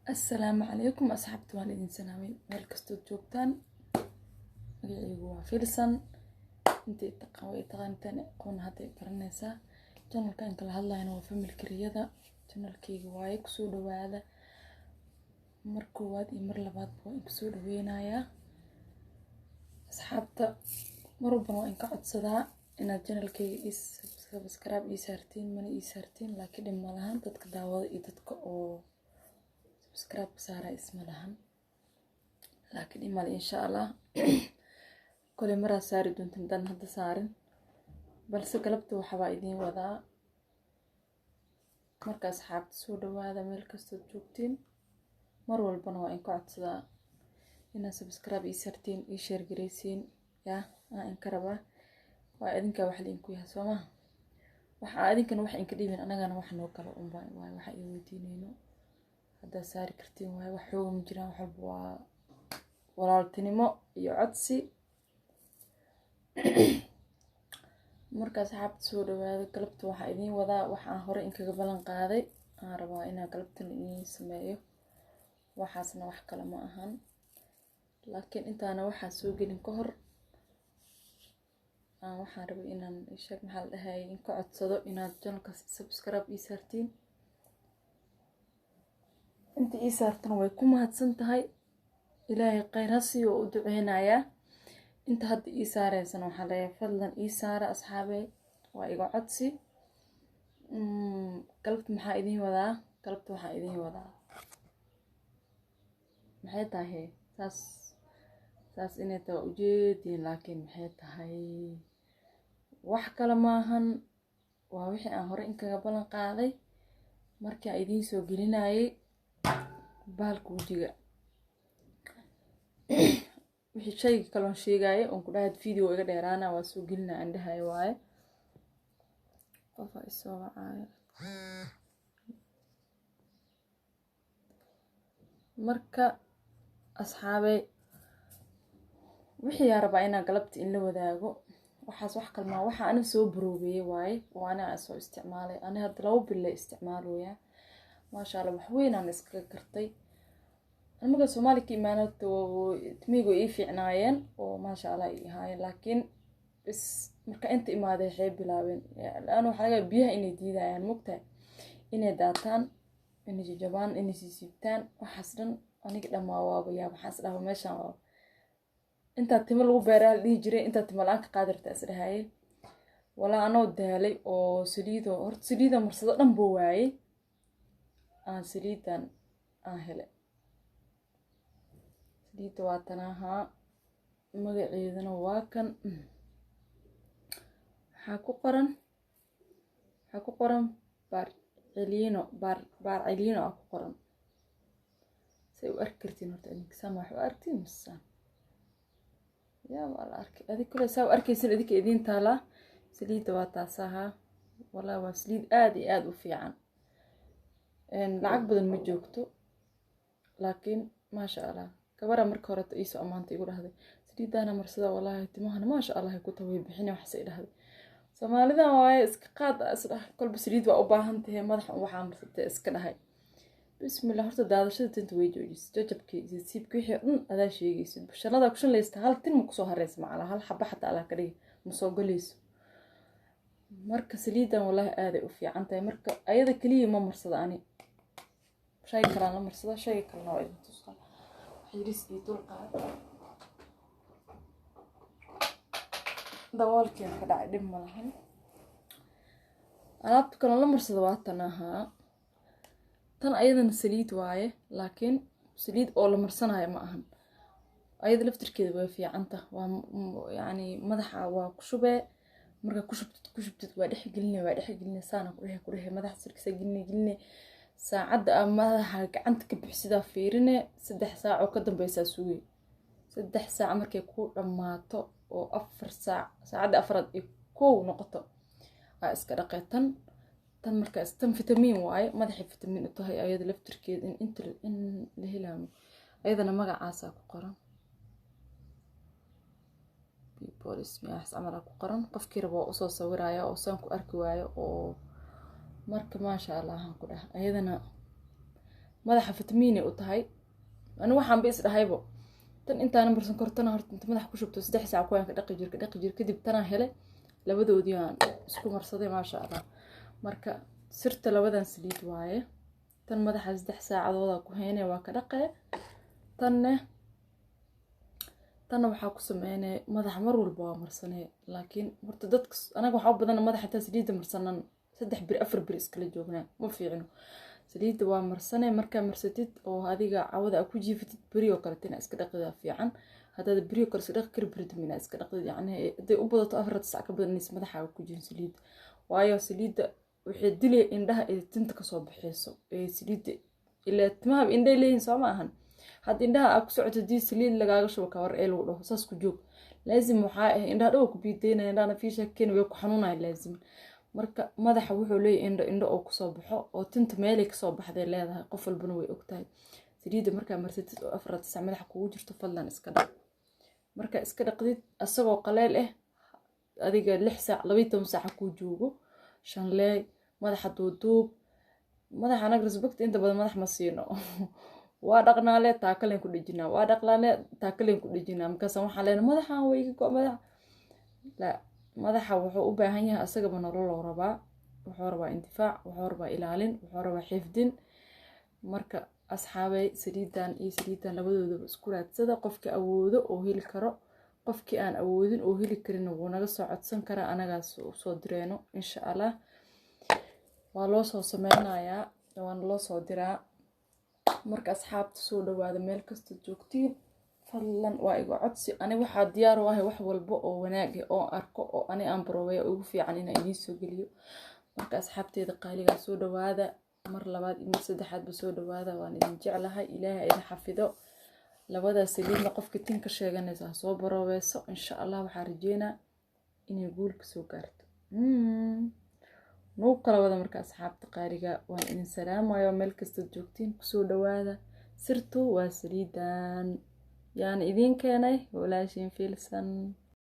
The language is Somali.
السلام عليكم أصحابتي والدين سلامي مeel kastood joogtaan magacaygu waa Filsan intii taqaway taqaantan qoon hadday garanaysaa channelkan kala hadlayna waa familka riyada channelkayga waaye ku soo dhawaada mar koowaad iyo mar labaad waan ku soo dhaweynayaa asxaabta mar walba waan ka codsadaa inaad channelkayga subscribe ii saartiin mana ii saartiin laakiin dhib ma lahan dadka daawada iyo dadka oo subscribe saara isma lahan laakiin imal insha Allah kole maraa saari doontaan dan hadda saarin balse galabta waxaa idin wadaa marka asxaabta soo dhawaada meel kastoo joogtiin mar walbana waa in ka codsadaa inaad subscribe ii saartiin ii share gareysiin yaa aan ka rabaa waa idinka wax idinku yahay Soomaa waxa idinkan wax in ka dhibin anagana wax noo kala unbaa waxa ay weydiinayno hadda saari kartiin waay wax xoog ma jiraan wax walba waa walaaltinimo iyo codsi marka asxaabta soo dhawaada galabta waxa idin wadaa waxaan hore in kaga balan qaaday aan rabaa inaan galabtan idin sameeyo waxaasna wax kale ma ahan laakiin intaana waxa soo gelin ka hor waxaan rabaa inaan sheeg maxal dhahay in ka codsado inaad channelka subscribe ii saartiin inta ii saartan way ku mahadsan tahay ilaahay khayr ha siiyo u duceynayaa inta hadda ii saaraysan waxa leeyahay fadlan ii saara asxaabay waa iga codsi galabta maxaa idin wadaa galabta waxa idin wadaa maxay tahay saas inay taa ujeedin laakiin maxay tahay wax kale maahan waa wixii aan hore in kaga balan qaaday markii aan idin soo gelinayay baalka wajiga wixii shay kale sheegay oo ku dhaad video iga dheeraana waa soo gelinaa indhahay waaye qofa isoo wacay marka asxaabay wixii rabaa inaan galabta in la wadaago waxaas wax kalma waxa aan soo baroobay waaye oo aan soo isticmaalay ana hadda 2 bil la isticmaalooyaa ما شاء الله وحوينا نسكر كرتي المجا الصومالي كيمانات وتميجو إيه في عنايين وما شاء الله إيه هاي لكن بس مركا أنت إما هذا حيب بلاوين يعني لأنه حاجة بيها إني جديدة يعني مقطع إني داتان إني جبان إني سيسيبتان وحسن أنا كده ما وابا يا بحسله ما شاء الله أنت تمل وبرا لي جري أنت تملانك قادر تأثر هاي ولا أنا ودهالي أو سليدو هرت سليدو مرصد نبواي سليدان هلا سليد واتناها مقعيدنا واكن حاكو قرن بار علينو اكو قرن سيو اركرتين هرتا انك سامح واركتين مسان يا والله اركي هذه كلها ساو اركي سليدك ايدين تالا سليد واتاساها والله وسليد آد وفيعان lacag badan ma joogto laakiin ma sha Allah kabara marka hore iiso amaanta igu dhahday saliidana marsada wallahi timahana ma sha Allah ku taway bixin wax say dhahday Soomaalida way iska qaad asdah kolba saliid waa u baahan tahay madax waxa marsatay iska dhahay bismillah horta daadashada tinta way joojis jajabkii siibkii wixii adaa sheegaysid basharada ku shanlaysta hal tin ma ku soo hareys macala hal xabba xataa ala ka dhig ma soo galayso marka saliidan wallahi aaday u fiican tahay marka ayada kaliya ma marsada ani شيء كلام مرصده شيء كلام وايد تصل حيرس يطول قاعد دوال كيف كذا عدم ملهن أنا بتكلم مرصده واتناها تن أيضا سليد وايه لكن سليد أول مرصنا هاي معهن أيضا لفتر كذا وفي عنته يعني مدح وكشبة مرة كشبت وادح قلني سانة كره مدح سرك سجلني ساعد مدحا gacanta ka bixisada fiirine 3 saac oo ka dambaysa suugi 3 saac markay ku dhamaato oo 4 saac saacada afraad ay ku noqoto waa iska dhaqeetan tan marka istan fitamiin waaye madaxi fitamiin u tahay ayada laftirkeed in la helaamo ayadana magacaas ku qoran people ismiyaas amara ku qoran qofkii rabo oo soo sawiraya oo saan ku arki waayo oo marka ma sha Allah aan ku dhahay ayadana madaxa fitamiin u tahay anu waxaan bis dhahaybo tan intaan marsan kortana horta inta madax ku shubto 3 saac ku aan ka dhaqi jir kadib tan helay labadoodii aan isku marsaday ma sha Allah marka sirta labadan saliid waaye tan madaxa 3 saacadood ku haynay waa ka dhaqay tan waxa ku sameeyay madax mar walba waa marsanay laakiin horta dadka anaga waxa u badan madaxa ta saliid marsanan 3 bir 4 bir iskala joognaa ma fiicno saliid waa marsanay marka marsatid oo adiga cawada ku jiifatid bari oo kale tina iska dhaqida fiican hadda bari oo kale iska dhaqi kar bari iska dhaqid yani haday u badato 4 saac ka badan madaxa ku jiin saliid waayo saliida wixii dilay indhaha ee tinta ka soo baxayso ee saliid ilaa timaha indhay leeyin soo ma ahan had indhaha aad ku socoto dii saliid lagaaga shubo ka war ee lagu dhaho saas ku joog laazim waxa indhaha dhow ku biideynaa indhaha fiisha keen way ku xanuunay laazim marka madaxa wuxuu leeyahay indho oo ku soo baxo oo tinta meel ay ka soo baxday leedahay qof walbana way ogtahay saliida marka marsatid oo 4 saac madaxa kugu jirto fadlan iska dhaq marka iska dhaqdid asagoo qaleel adiga 6 saac 12 saac ku joogo shanley madaxa duuduub madaxa anaga respect inta badan madax ma siino waa dhaqnaale taakalen ku dhijinaa waa dhaqlaane taakalen ku dhijinaa marka waxaan leenahay madaxan way iga go'mada la madaxa wuxuu u baahan yahay asaga nolol loo rabaa wuxuu rabaa intifaac wuxuu rabaa ilaalin wuxuu rabaa xifdin marka asxaabay saliidan labadooda isku raadsada qofka awoodo oo heli karo qofkii aan awoodin oo heli karin wuu naga soo codsan karaa anagaas soo direeno insha Allah waa loo soo sameynayaa waan loo soo diraa marka asxaabta soo dhawaada meel kasta joogtiin fadlan waa igu codsi ani waxa diyaar u ah wax walba oo wanaag ah oo arko oo ani aan baroway ugu fiican in ay soo geliyo marka asxaabteeda qaaliga soo dhawaada mar labaad iyo mar saddexaad ba soo dhawaada waan idin jeclahay ilaahay idin xafido labada saliidna qofka tinka sheeganaysa soo barowayso insha Allah waxa rajeena inay guul ka soo gaarto noo kala wada marka asxaabta qaaliga waan idin salaamayo meel kasta joogtiin ku soo dhawaada sirtu waa saliidan yaan idin keenay walaashin fiilsan